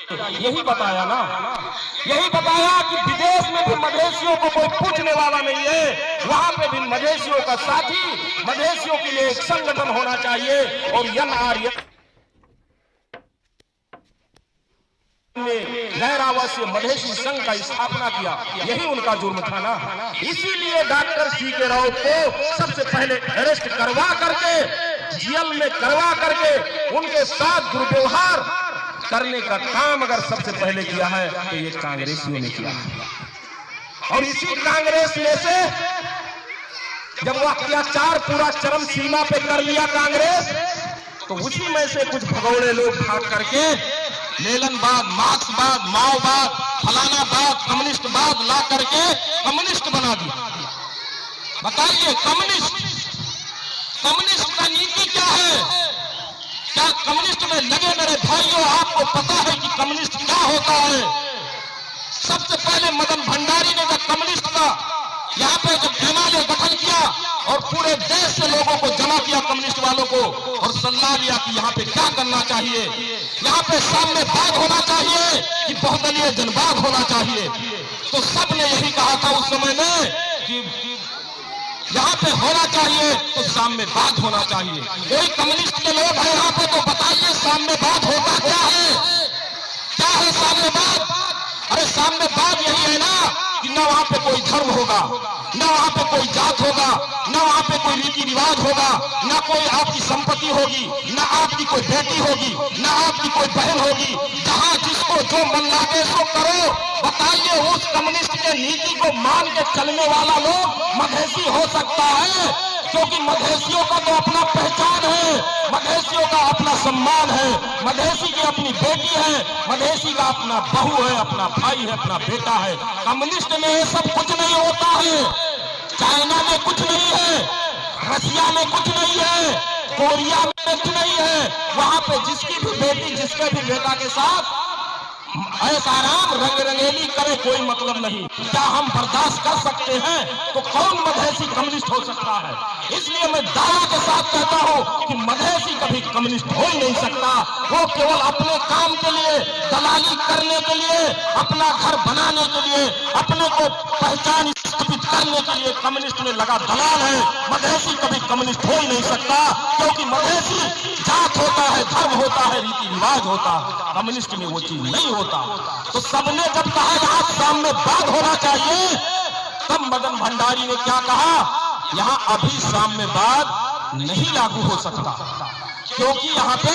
यही बताया ना, यही बताया कि विदेश में भी मधेसियों को कोई पूछने वाला नहीं है, वहां पे भी मधेसियों का साथी, मधेसियों के लिए एक संगठन होना चाहिए। और एनआरएफ ने गैर आवासीय मधेसी संघ का स्थापना किया, यही उनका जुर्म था ना। इसीलिए डॉक्टर सीके राव को सबसे पहले अरेस्ट करवा करके, जेल में करवा करके उनके साथ दुर्व्यवहार करने का काम अगर सबसे पहले किया है तो ये कांग्रेसियों ने किया है। और इसी कांग्रेस में से जब वह अत्याचार पूरा चरम सीमा पे कर लिया कांग्रेस, तो उसी में से कुछ भगोड़े लोग भाग करके लेलनवाद, मार्क्सवाद, माओवाद, फलानावाद, कम्युनिस्टवाद ला करके कम्युनिस्ट बना दिया। बताइए कम्युनिस्ट का नीति क्या है? क्या कम्युनिस्ट में लगे मेरे भाइयों? आपको पता है कि कम्युनिस्ट क्या होता है? सबसे पहले मदन भंडारी ने जब कम्युनिस्ट का यहाँ पे जब एमएलए गठन किया और पूरे देश से लोगों को जमा किया, कम्युनिस्ट वालों को, और सलाह लिया कि यहाँ पे क्या करना चाहिए, यहाँ पे साम्यवाद होना चाहिए कि बहुदलीय जनवाद होना चाहिए। तो सबने यही कहा था उस समय में कि यहाँ पे होना चाहिए तो साम्यवाद होना चाहिए। कोई कम्युनिस्ट के लोग हैं यहाँ पे तो बताइए साम्यवाद होता क्या है? क्या है साम्यवाद? अरे साम्यवाद यही है ना कि न वहां पे कोई धर्म होगा, न वहां पे कोई जात होगा, न वहां पे कोई रीति रिवाज होगा, न कोई आपकी संपत्ति होगी, न आपकी कोई बेटी होगी, न आपकी कोई बहन होगी। जहां जिसको जो मन लागे सो करो। बताइए उस कम्युनिस्ट के नीति को मान के चलने वाला लोग मधेसी हो सकता है? क्योंकि मधेसियों का तो अपना पहचान है, मधेसियों का अपना सम्मान है, मधेसी की अपनी बेटी है, मधेसी का अपना बहू है, अपना भाई है, अपना बेटा है। कम्युनिस्ट में ये सब कुछ नहीं होता है। चाइना में कुछ नहीं है, रसिया में कुछ नहीं है, कोरिया में कुछ नहीं है। वहां पे जिसकी भी बेटी, जिसके भी बेटा के साथ ऐसा आराम रंग रंगेली करे, कोई मतलब नहीं। क्या हम बर्दाश्त कर सकते हैं? तो कौन मधेसी कम्युनिस्ट हो सकता है? इसलिए मैं दावा के साथ कहता हूं कि मधेसी कभी कम्युनिस्ट हो ही नहीं सकता। वो केवल अपने काम के लिए, दलाली करने के लिए, अपना घर बनाने के लिए, अपने को पहचान स्थापित करने के लिए कम्युनिस्ट में लगा दलाल है। मधेसी कभी कम्युनिस्ट हो ही नहीं सकता, क्योंकि मधेसी जात होता है, धर्म होता है, रीति रिवाज होता है। कम्युनिस्ट में वो चीज नहीं होता। तो सबने जब कहा यहाँ साम्यवाद होना चाहिए, तब मदन भंडारी ने क्या कहा? यहाँ अभी साम्यवाद नहीं लागू हो सकता, क्योंकि यहाँ पे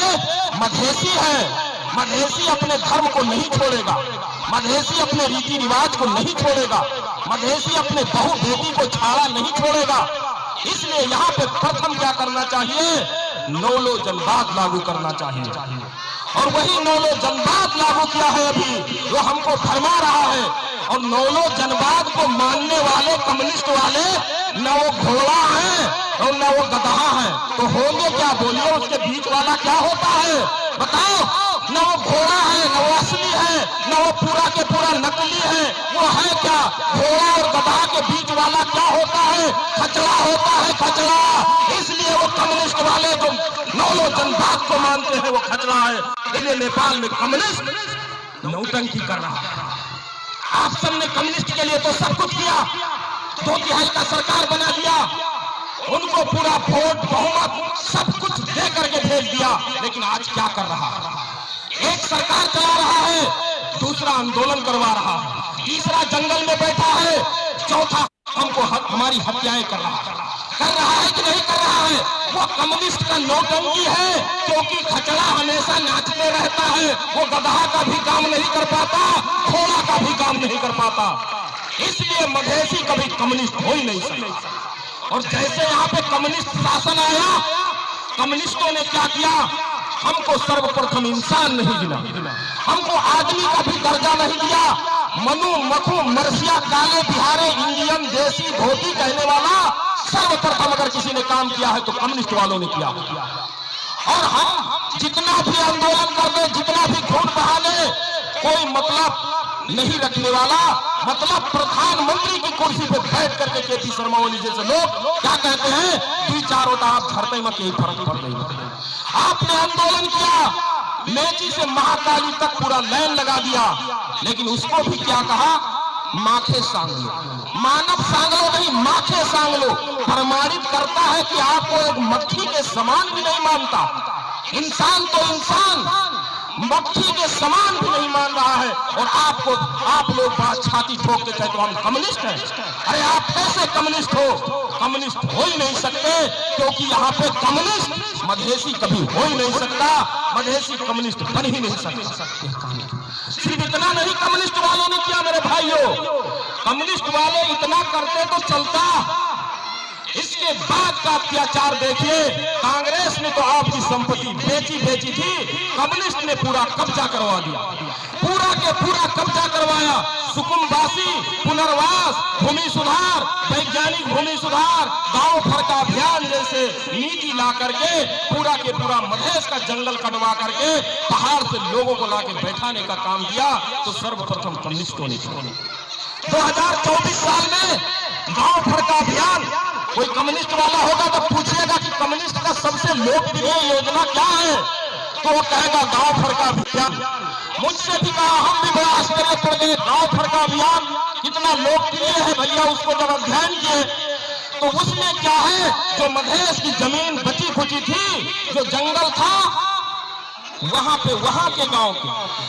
मधेसी है। मधेसी अपने धर्म को नहीं छोड़ेगा, मधेसी अपने रीति रिवाज को नहीं छोड़ेगा, मधेसी अपने बहू बेटी को छाड़ा नहीं छोड़ेगा। इसलिए यहाँ पे प्रथम क्या करना चाहिए? नौलो जनवाद लागू करना चाहिए। और वही नौलो जनवाद लागू किया है अभी, वो हमको भरमा रहा है। और नौलो जनवाद को मानने वाले कम्युनिस्ट वाले न वो घोड़ा है और न वो गधा है, तो होंगे क्या? बोलिए उसके बीच वाला क्या होता है? बताओ। न वो घोड़ा है, न वो असली है, न वो पूरा के पूरा नकली है। वो है क्या? घोड़ा और गधा के बीच वाला क्या होता है? खचड़ा होता है, खचड़ा। इसलिए वो कम्युनिस्ट वाले जो नौलो जनवाद को मानते हैं वो खचड़ा है। इसलिए नेपाल में कम्युनिस्ट नौटंकी कर रहा है। आप सबने कम्युनिस्ट के लिए तो सब कुछ किया, 2/3 का सरकार बना दिया, उनको पूरा वोट बहुमत सब कुछ दे करके भेज दिया। लेकिन आज क्या कर रहा है? एक सरकार चला रहा है, दूसरा आंदोलन करवा रहा है, तीसरा जंगल में बैठा है, चौथा हमको हमारी हत्याएं कर रहा है कि नहीं कर रहा है? वो कम्युनिस्ट का नौटंकी है, क्योंकि खचड़ा हमेशा नाचते रहता है। वो गधा का भी काम नहीं कर पाता, घोड़ा का भी काम नहीं कर पाता। इसलिए मधेसी कभी कम्युनिस्ट हो ही नहीं सकता। और जैसे यहाँ पे कम्युनिस्ट शासन आया, कम्युनिस्टों ने क्या किया? हमको सर्वप्रथम इंसान नहीं गिना, हमको आदमी का भी दर्जा नहीं दिया। मनु मखू मरसिया काले बिहारे इंडियन देसी धोती कहने वाला सर्वप्रथम अगर किसी ने काम किया है तो कम्युनिस्ट वालों ने किया। और हम जितना भी आंदोलन कर दे, जितना भी खून बहा ले, कोई मतलब नहीं रखने वाला। मतलब प्रधानमंत्री की कुर्सी पे बैठ करके केपी शर्मा ओली जैसे लोग क्या कहते हैं? 2-4 वोट आप झड़ते में कोई फर्क पड़ नहीं। आपने आंदोलन किया, मेची से महाकाली तक पूरा लाइन लगा दिया, लेकिन उसको भी क्या कहा, माथे सांग लो। मानव सांग लो नहीं, माथे सांग लो। प्रमाणित करता है कि आपको एक मक्खी के समान भी नहीं मानता। इंसान तो इंसान मक्खी के समान भी नहीं मान रहा है, और आप लोग बात छाती ठोक के कहते हो हम कम्युनिस्ट हैं। अरे आप कैसे कम्युनिस्ट हो? कम्युनिस्ट हो ही नहीं सकते, क्योंकि यहाँ पे कम्युनिस्ट मधेसी कभी हो ही नहीं सकता। मधेसी कम्युनिस्ट बन ही नहीं सकता। सिर्फ इतना नहीं कम्युनिस्ट वालों ने किया मेरे भाइयों, कम्युनिस्ट वाले इतना करते तो चलता, इसके बाद का अत्याचार देखिए। कांग्रेस ने तो आपकी संपत्ति बेची थी, कम्युनिस्ट ने पूरा कब्जा करवा दिया, पूरा के पूरा कब्जा करवाया। सुकुम्बासी, पुनर्वास, भूमि सुधार, वैज्ञानिक भूमि सुधार, गांव भर का अभियान जैसे नीति ला करके पूरा के पूरा मधेश का जंगल कटवा करके पहाड़ से लोगों को लाके बैठाने का काम किया। तो सर्वप्रथम कम्युनिस्टों ने 2024 साल में गांव भर का अभियान, कोई कम्युनिस्ट वाला होगा तो पूछिएगा कि कम्युनिस्ट का सबसे लोकप्रिय योजना क्या है, तो वो कहेगा गांव भर का अभियान। मुझसे भी कहा, हम भी बड़ा आश्चर्य पड़ गए, गांव भर का अभियान कितना लोकप्रिय है भैया। उसको जब अध्ययन किए तो उसमें क्या है, जो मधेश की जमीन बची खुची थी, जो जंगल था, वहां के गांव के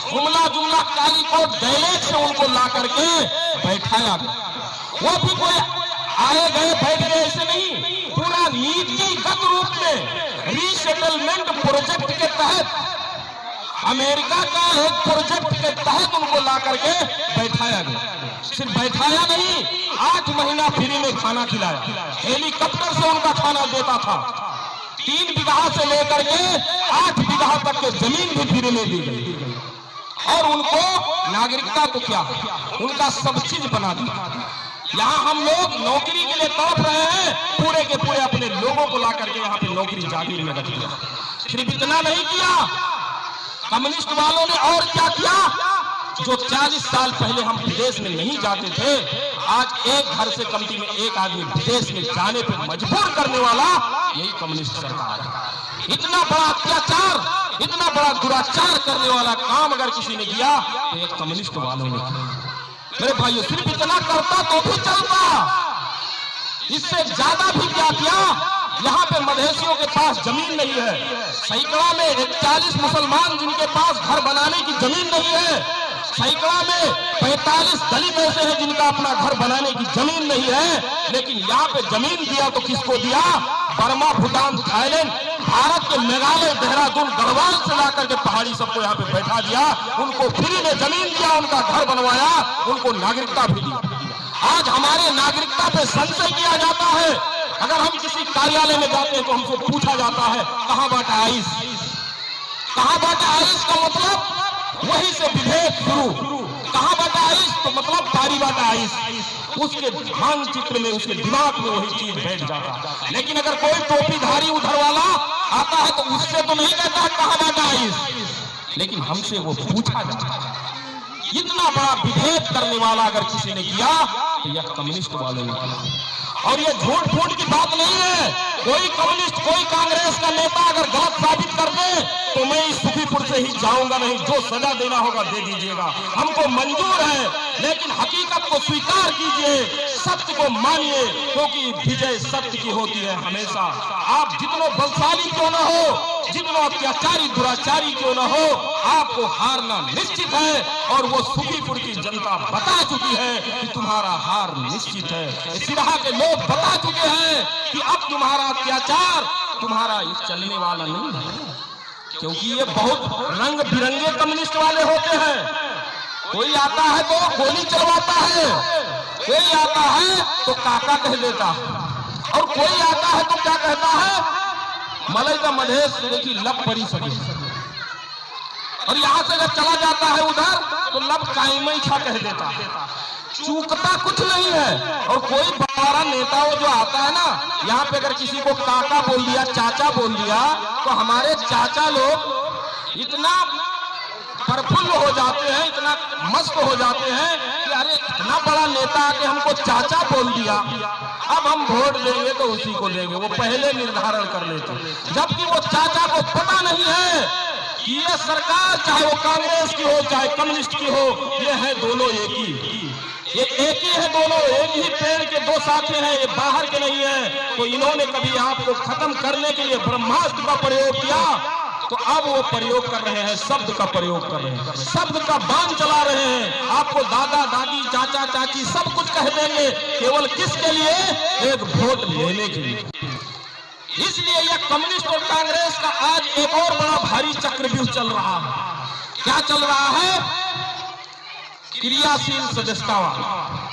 जुमला जुमला कालीकोट डायलेक्ट से उनको ला करके बैठाया गया। वो भी कोई आए गए बैठ गए ऐसे नहीं, पूरा नीतिगत रूप में रीसेटलमेंट प्रोजेक्ट के तहत, अमेरिका का एक प्रोजेक्ट के तहत उनको ला करके बैठाया गया। सिर्फ बैठाया नहीं, 8 महीना फ्री में खाना खिलाया, हेलीकॉप्टर से उनका खाना देता था। 3 बीघा से लेकर के 8 बीघा तक के जमीन भी फ्री में दी गई, और उनको नागरिकता तो क्या, उनका सब चीज बना दिया। यहाँ हम लोग नौकरी के लिए तड़प रहे हैं, पूरे के पूरे अपने लोगों को ला करके यहाँ पे नौकरी जागीर में रख दिया। सिर्फ इतना नहीं किया, कम्युनिस्ट वालों ने और क्या किया, जो 40 साल पहले हम विदेश में नहीं जाते थे, आज एक घर से कमती में एक आदमी विदेश में जाने पर मजबूर करने वाला यही कम्युनिस्ट सरकार है। इतना बड़ा अत्याचार, इतना बड़ा दुराचार करने वाला काम अगर किसी ने किया तो एक कम्युनिस्ट वालों ने किया। मेरे भाइयों, सिर्फ इतना करता तो भी चलता, इससे ज्यादा भी क्या किया। यहाँ पे मधेसियों के पास जमीन नहीं है, सैकड़ा में 41 मुसलमान जिनके पास घर बनाने की जमीन नहीं है, सैकड़ा में 45 दलित ऐसे हैं जिनका अपना घर बनाने की जमीन नहीं है। लेकिन यहाँ पे जमीन दिया तो किसको दिया, बर्मा, भूटान, थाईलैंड, भारत के मेघालय, देहरादून, गढ़वाल से लाकर के पहाड़ी सबको यहाँ पे बैठा दिया, उनको फ्री में जमीन दिया, उनका घर बनवाया, उनको नागरिकता भी दी। आज हमारे नागरिकता पे संशय किया जाता है। अगर हम किसी कार्यालय में जाते हैं तो हमसे पूछा जाता है कहाँ बाटा आइस, कहाँ बाटा आइस का मतलब वही से विभेद शुरू, कहाँ बाटा आइस तो मतलब पारी बाटा आइस, उसके मानचित्र में, उसके दिमाग में वही चीज बैठ जाता। लेकिन अगर कोई टोपीधारी उधर वाला आता है तो उससे तो नहीं कहता कहाँ बाटा आइस, लेकिन हमसे वो पूछा जाता है। इतना बड़ा विभेद करने वाला अगर किसी ने किया तो यह कम्युनिस्ट वालों ने किया। और ये झूठ फूट की बात नहीं है, कोई कम्युनिस्ट, कोई कांग्रेस का नेता अगर गलत साबित कर दे तो मैं इस सुखीपुर से ही जाऊंगा नहीं, जो सजा देना होगा दे दीजिएगा, हमको मंजूर है। लेकिन हकीकत को स्वीकार कीजिए, सत्य को मानिए, क्योंकि विजय सत्य की होती है हमेशा। आप जितने बलशाली क्यों न हो, जितना अत्याचारी दुराचारी क्यों न हो, आपको हारना निश्चित है। और वो सुखीपुर की जनता बता चुकी है कि तुम्हारा हार निश्चित है। सिरहा के लोग बता चुके हैं कि अब तुम्हारा अत्याचार तुम्हारा चलने वाला नहीं है, क्योंकि ये बहुत रंग बिरंगे कम्युनिस्ट वाले होते हैं। कोई आता है तो गोली चलवाता है, कोई आता है तो काका कह देता है, और कोई आता है तो क्या कहता है, मलई का मधेश देखी लब पड़ी सके, और यहां से अगर चला जाता है उधर तो लब कायम छा कह देता है। चूकता कुछ नहीं है। और कोई बड़ा नेता वो जो आता है ना, यहाँ पे अगर किसी को काका बोल दिया, चाचा बोल दिया, तो हमारे चाचा लोग इतना प्रफुल्ल हो जाते हैं, इतना मस्त हो जाते हैं कि अरे इतना बड़ा नेता आके हमको चाचा बोल दिया, अब हम वोट देंगे तो उसी को देंगे। वो पहले निर्धारण कर लेते, जबकि वो चाचा को पता नहीं है कि ये सरकार चाहे वो कांग्रेस की हो चाहे कम्युनिस्ट की हो, ये है दोनों एक ही, ये एक ही है, दोनों एक ही पेड़ के दो साथी हैं, ये बाहर के नहीं है। तो इन्होंने कभी आपको खत्म करने के लिए ब्रह्मास्त्र का प्रयोग किया, तो अब वो प्रयोग कर रहे हैं, शब्द का प्रयोग कर रहे हैं, शब्द का बाण चला रहे हैं। आपको दादा दादी चाचा चाची सब कुछ कह देंगे, केवल किसके लिए? एक वोट लेने के लिए। इसलिए यह कम्युनिस्ट और कांग्रेस का आज एक और बड़ा भारी चक्रव्यूह चल रहा है। क्या चल रहा है? क्रियाशील सदस्यता वाला।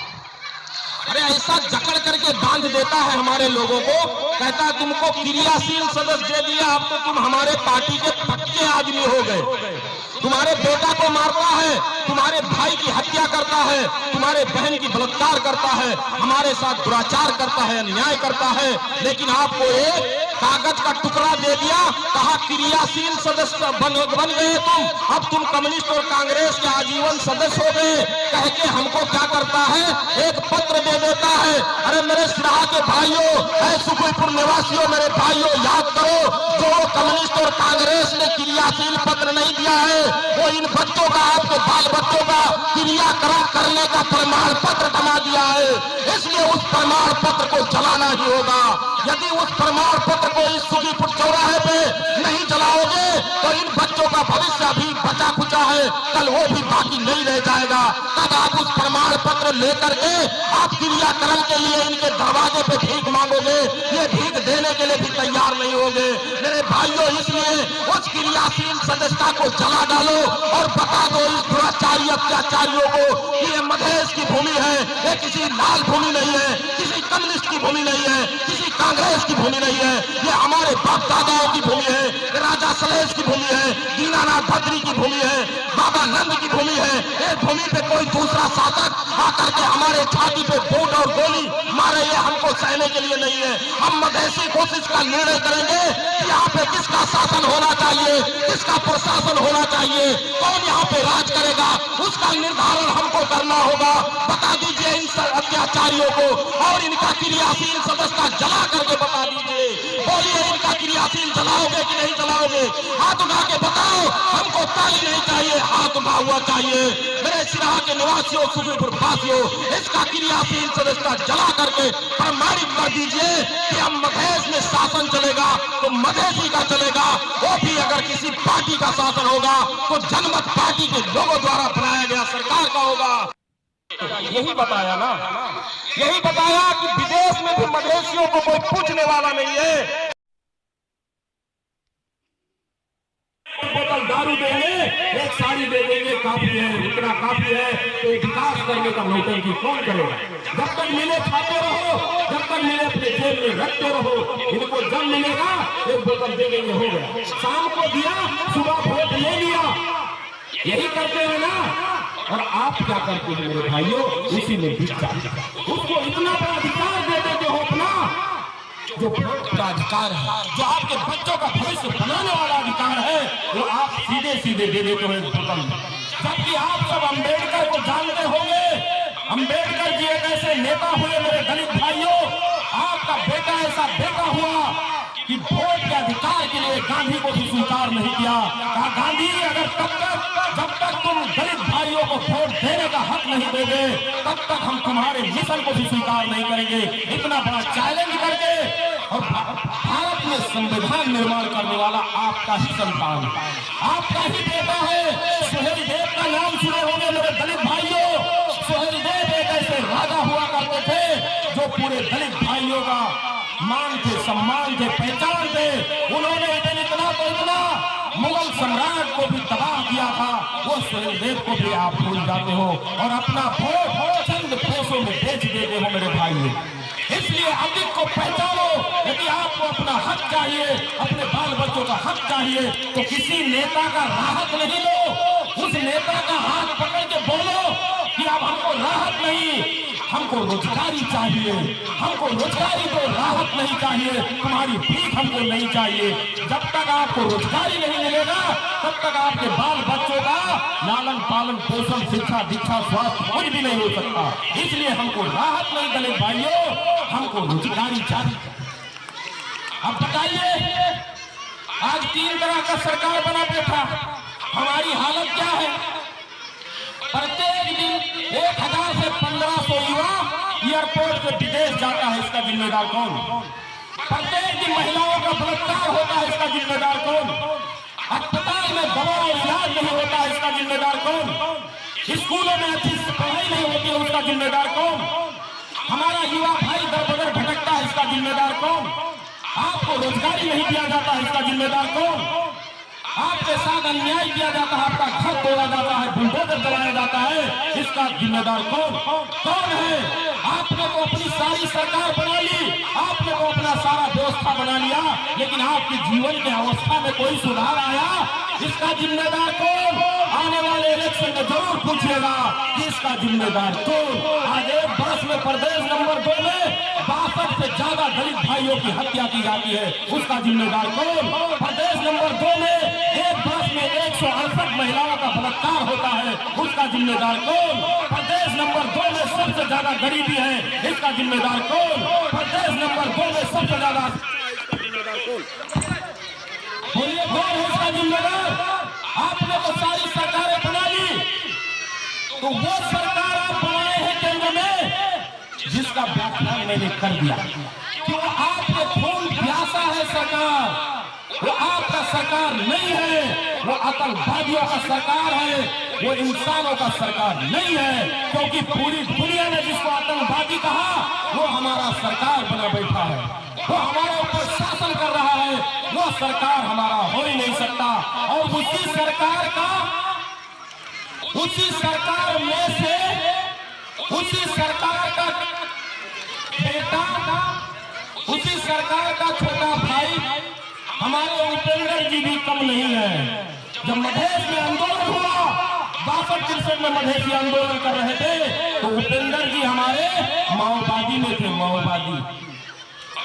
अरे ऐसा जकड़ करके बांध देता है हमारे लोगों को, कहता है तुमको क्रियाशील सदस्य दे दिया, अब तो तुम हमारे पार्टी के पक्के आदमी हो गए। तुम्हारे बेटा को मारता है, तुम्हारे भाई की हत्या करता है, तुम्हारे बहन की बलात्कार करता है, हमारे साथ दुराचार करता है, अन्याय करता है, लेकिन आपको एक कागज का टुकड़ा दे दिया, कहा क्रियाशील सदस्य बन गए तुम, अब तुम कम्युनिस्ट और कांग्रेस के आजीवन सदस्य हो गए। कह के हमको क्या करता है? एक पत्र दे देता है। अरे मेरे सिराहा के भाइयों, सुखीपुर निवासियों, मेरे भाइयों, याद करो, जो कम्युनिस्ट और कांग्रेस ने क्रियाशील पत्र नहीं दिया है, वो इन बच्चों का, आपके बाल बच्चों का क्रियाकर्म करने का प्रमाण पत्र बना दिया है। इसलिए उस प्रमाण पत्र को जलाना ही होगा। यदि उस प्रमाण पत्र को इस सुखीपुर चौराहे पे नहीं जलाओगे तो इन बच्चों का भविष्य अभी बचा खुचा है, कल वो भी बाकी नहीं रह जाएगा। तब आप उस प्रमाण पत्र लेकर के आप क्रियाकर्म के लिए इनके दरवाजे पे भीख मांगोगे, ये भीख देने के लिए भी तैयार नहीं होगे। मेरे भाइयों, इसलिए उस क्रियाशील सदस्यता को जला डालो और बता दो इस दुराचारी अत्याचारियों को कि ये मधेश की भूमि है, ये किसी लाल भूमि नहीं है, किसी कम्युनिस्ट की भूमि नहीं है, किसी कांग्रेस की भूमि नहीं है, ये हमारे बाप दादाओं की भूमि है, राजा सलेश की भूमि है, दीनानाथ भद्री की भूमि है, बाबा नंद की भूमि है। ये भूमि पे कोई दूसरा शासक आकर के हमारे छाती पे बूट और गोली मारे, ये हमको सहने के लिए नहीं है। हम मधेसी कोशिश का निर्णय करेंगे कि यहाँ पे किसका शासन होना चाहिए, किसका प्रशासन होना चाहिए, कौन यहाँ पे राज करेगा, उसका निर्धारण हमको करना होगा। बता दीजिए इन अत्याचारियों को और इनका क्रियाशील सदस्यता जला करके बता दीजिए। बोलिए, इनका क्रियाशील जलाओगे कि नहीं जलाओगे? हाथ उठा के बताओ। हमको ताली नहीं चाहिए, हाथ उठा हुआ चाहिए। मेरे सिराहा के निवासियों, सुखीपुर वासियों, इसका क्रियाशील सदस्यता जला करके प्रमाणित कर दीजिए कि हम मधेश में शासन चलेगा तो मधेसी का चलेगा, वो भी अगर किसी पार्टी का शासन होगा तो जनमत पार्टी के लोगों द्वारा बनाया गया सरकार का होगा। यही बताया ना, यही बताया कि विदेश में भी मधेसियों को कोई पूछने वाला नहीं है। बोतल दारू देंगे, एक साड़ी दे देंगे, काफी है, इतना काफी है, तो विकास करने का नौटंकी कौन करेगा? जब तक मिले खाते रहो, जब तक मिले अपने जेब में रखते रहो। इनको जब मिलेगा एक बोतल दे देंगे, हो गया। शाम को दिया, सुबह वोट ले लिया, यही करते हैं ना। और आप क्या करते हैं मेरे भाइयों? इसी में भिक्षा, उसको इतना बड़ा अधिकार दे देते हो अपना, जो वोट का अधिकार है, जो आपके बच्चों का भविष्य बनाने वाला अधिकार है, वो आप सीधे सीधे दे देते हो बोतल में। जबकि आप सब अंबेडकर को जानते होंगे। अंबेडकर जी एक ऐसे नेता हुए मेरे दलित भाइयों, आपका बेटा ऐसा बेटा हुआ कि वोट के अधिकार के लिए गांधी को भी स्वीकार नहीं किया। कहा गांधी, अगर जब तक तुम दलित भाइयों को वोट देने का हक नहीं दोगे, तब तक हम तुम्हारे मिशन को भी स्वीकार नहीं करेंगे। इतना बड़ा चैलेंज करके, और भारत में संविधान निर्माण करने वाला आपका ही संतान, आपका ही बेटा है। सुहेलदेव का नाम सुने होंगे मेरे दलित भाइयों। सुहेलदेव एक ऐसे राजा हुआ करते थे जो पूरे दलित भाइयों का मान थे, सम्मान थे, पहचान थे। उन्होंने इतना तो इतना मुगल सम्राट को भी तबाह किया था, वो सुहेलदेव को भी आप भूल जाते हो और अपना वोट चंद पैसों में बेच देते हो मेरे भाइयों। इसलिए अधिक को पहचानो। यदि आपको अपना हक चाहिए, अपने बाल बच्चों का हक चाहिए, तो किसी नेता का राहत नहीं लो, उस नेता का हाथ पकड़ के बोलो कि अब हमको राहत नहीं, हमको रोजगारी चाहिए, हमको रोजगारी तो राहत नहीं चाहिए, तुम्हारी भीख हमको नहीं चाहिए। जब तक आपको रोजगारी नहीं मिलेगा, तब तक आपके बाल बच्चों का लालन पालन पोषण शिक्षा दीक्षा स्वास्थ्य कुछ भी नहीं हो सकता। इसलिए हमको राहत नहीं दलित भाइयों, हमको रोजगारी चाहिए। अब बताइए, आज 3 तरह का सरकार बना बैठा। हमारी हालत क्या है? प्रत्येक दिन 1000 से 1500 युवा एयरपोर्ट से विदेश जाता है, इसका जिम्मेदार कौन? प्रत्येक दिन महिलाओं का बलात्कार होता है, इसका जिम्मेदार कौन? अस्पताल में दवा और इलाज नहीं होता है, इसका जिम्मेदार कौन? स्कूलों में अच्छी पढ़ाई नहीं होती है, उसका जिम्मेदार कौन? हमारा युवा भाई दर बदर भटकता है, इसका जिम्मेदार कौन? आपको रोजगारी नहीं दिया जाता है, इसका जिम्मेदार कौन? आपके साथ अन्याय किया जाता है, आपका घर तोड़ा जाता है, बुलडोजर चलाया जाता है, इसका जिम्मेदार कौन? कौन है? आपने तो अपनी सारी सरकार बना ली, आपने तो अपना सारा व्यवस्था बना लिया, लेकिन आपके जीवन की अवस्था में कोई सुधार आया? इसका जिम्मेदार कौन? आने वाले इलेक्शन में जरूर पूछिएगा कि इसका जिम्मेदार कौन? आज 1 वर्ष में प्रदेश नंबर 2 में 62 से ज्यादा दलित भाइयों की हत्या की जाती है, उसका जिम्मेदार कौन? प्रदेश नंबर 2 में 1 वर्ष में 168 महिलाओं का बलात्कार होता है, उसका जिम्मेदार कौन? प्रदेश नंबर 2 में सबसे ज्यादा गरीबी है, इसका जिम्मेदार कौन? प्रदेश नंबर 2 में सबसे ज्यादा बोलिए कौन है इसका जिम्मेदार? आपने तो सारी सरकारें बना ली, तो वो सरकार आप बनाए हैं केंद्र में जिसका व्याख्यान मैंने कर दिया कि वो आपके खून प्यासा है सरकार, वो आपका सरकार नहीं है, वो आतंकवादियों का सरकार है, वो इंसानों का सरकार नहीं है। क्योंकि पूरी दुनिया ने जिसको आतंकवादी कहा वो हमारा सरकार बना बैठा है, वो हमारे ऊपर शासन कर रहा है, वो सरकार हमारा हो ही नहीं सकता। और उसी सरकार में से उसी सरकार का बेटा, उसी सरकार का छोटा भाई हमारे उपेंद्र जी भी कम नहीं है। जब मधेश में आंदोलन हुआ, 62-63 में मधेसी आंदोलन कर रहे थे, तो उपेंद्र जी हमारे माओवादी में थे, माओवादी।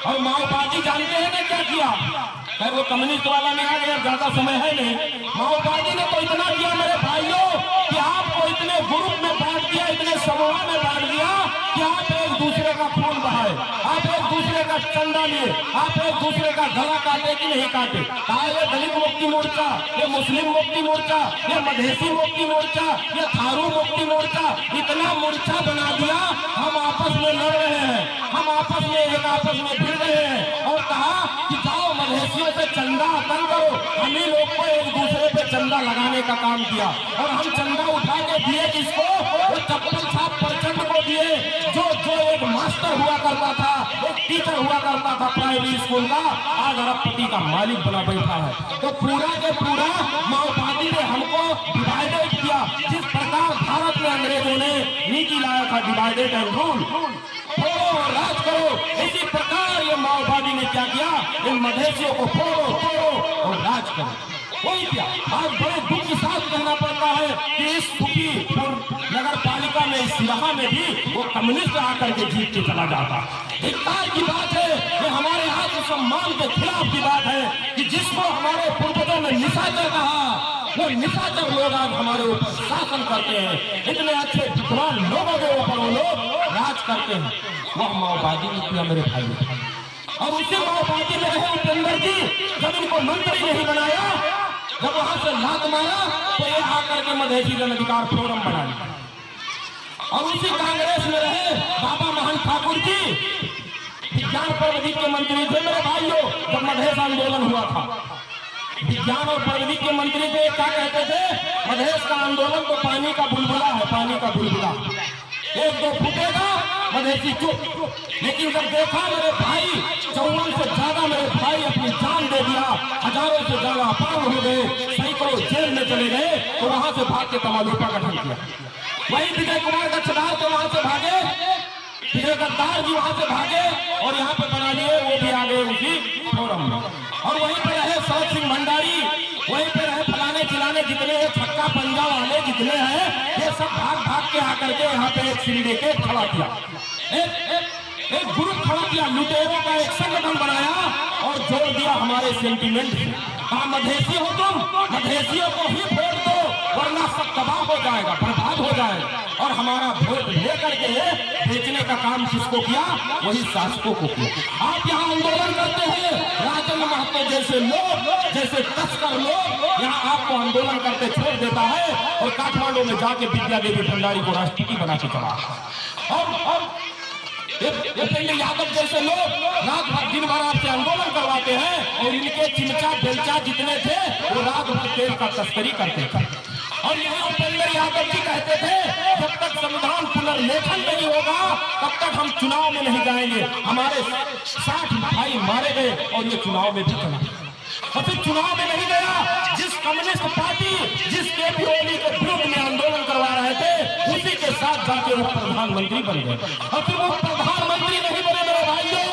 और माओवादी जानते हैं ना क्या किया? खैर वो कम्युनिस्ट वाला में आ गया, ज्यादा समय है नहीं। माओवादी ने तो इतना किया मेरे भाइयों कि आपको इतने ग्रुप में बांट दिया, इतने समूह में बांट दिया कि आप एक दूसरे का खून बहाए, आप एक दूसरे का चंदा लिए, आप एक दूसरे का गला काटे कि नहीं काटे। कहा ये दलित मुक्ति मोर्चा, ये मुस्लिम मुक्ति मोर्चा, ये मधेसी मुक्ति मोर्चा, ये थारू मुक्ति मोर्चा, इतना मोर्चा बना दिया। हम आपस में लड़ रहे हैं, हम आपस में भिड़ रहे हैं और कहा कि जाओ मधेसियों से चंदा अतन करो। हम ही लोग को एक दूसरे पे चंदा लगाने का काम किया और हम चंदा उठा के दिए किसको? वो चप्पल छाप प्रचंड को दिए, जो एक मास्टर हुआ करता था, एक टीचर हुआ करता था प्राइमरी स्कूल का, आज अरबपति का मालिक बना बैठा है। तो पूरा के पूरा माओवादी ने हमको डिवाइडेड किया। जिस प्रकार भारत में अंग्रेजों ने नीति लाया था डिवाइडेड एंड रूल, फोड़ो और राज करो, इसी प्रकार ये माओवादी ने क्या किया? इन मधेसियों को फोड़ो और राज करो। वही क्या आज बड़े दुख के साथ कहना पड़ता है कि इस सुखी नगर पालिका में, इस सिराहा में भी वो कम्युनिस्ट आकर के जीत के चला जाता। धिक्कार की बात है, ये हमारे आत्मसम्मान के खिलाफ की बात है कि जिसको हमारे पूर्वजों ने निशाचर कहा, वो निशाचर लोग आज हमारे ऊपर शासन करते हैं। इतने अच्छे विद्वान लोगों के ऊपर वो लोग राज करते हैं। वह माओवादी ने किया मेरे भाई, और उसी माओवादी में रहे उपेंद्र जी। जब इनको मंत्री नहीं बनाया, जब वहां से लात मारा, तो ये आकर के मधेसी जन अधिकार फोरम बना लिया। और उसी कांग्रेस में रहे बाबा महंत ठाकुर जी, विज्ञान प्रौद्योगिकी के मंत्री थे मेरे भाइयों। जब मधेश आंदोलन हुआ था, विज्ञान और प्रौद्योगिकी के मंत्री थे। क्या कहते थे? मधेश का आंदोलन तो पानी का बुलबुला है, पानी का बुलबुला, एक दो फूटेगा मधेसी चुप। लेकिन जब देखा मेरे भाई 54 से ज्यादा मेरे भाई अपनी जान दे दिया, हजारों से ज्यादा अपांग हो गए, सैकड़ों जेल में चले गए, तो वहां से भाग के तमालूका गठन किया। वही विजय कुमार गच्छदार तो वहां से भागे, विजय गद्दार जी वहां से भागे और यहाँ पे बना लिए, वो भी आ गए उसी फोरम में। और वहीं पे रहे सौद सिंह भंडारी, वहीं पे रहे फलाने चिलाने जितने हैं, छक्का पंजा वाले जितने हैं, ये सब भाग भाग के आकर के यहाँ पे एक सिंडिकेट खड़ा किया, एक ग्रुप खड़ा किया, लुटेरों का एक संगठन बनाया और जोड़ दिया हमारे सेंटिमेंट से। कहा मधेसी हो तुम, मधेसियों को ही वोट दो वरना सब तबाह हो जाएगा, बर्बाद बर्बाद हो जाए। और हमारा वोट लेकर के बेचने का काम किसको किया? वही शासकों को किया। आप यहाँ आंदोलन करते हैं, राजेंद्र महतो जैसे लोग, जैसे तस्कर लोग यहाँ आपको आंदोलन करके छोड़ देता है और काठमांडू में जाके विद्या देवी भंडारी को राष्ट्रपति बना के चला। और उपेंद्र यादव जैसे लोग रात भर दिन भर आपसे आंदोलन करवाते हैं और इनके चिमचा बेलचा जितने थे वो रात भर तेल का तस्करी करते थे। और यही उपेंद्र यादव जी कहते थे जब तक संविधान पुनर्लेखन नहीं होगा तब तक हम चुनाव में नहीं जाएंगे। हमारे 60 भाई मारे गए और ये चुनाव में भी चला और फिर चुनाव में नहीं गया। जिस कम्युनिस्ट पार्टी जिस केपी ओली के विरुद्ध में आंदोलन करवा रहे थे उसी के साथ जाके वो प्रधानमंत्री बन गए। और फिर वो प्रधानमंत्री नहीं बने मेरे भाइयों।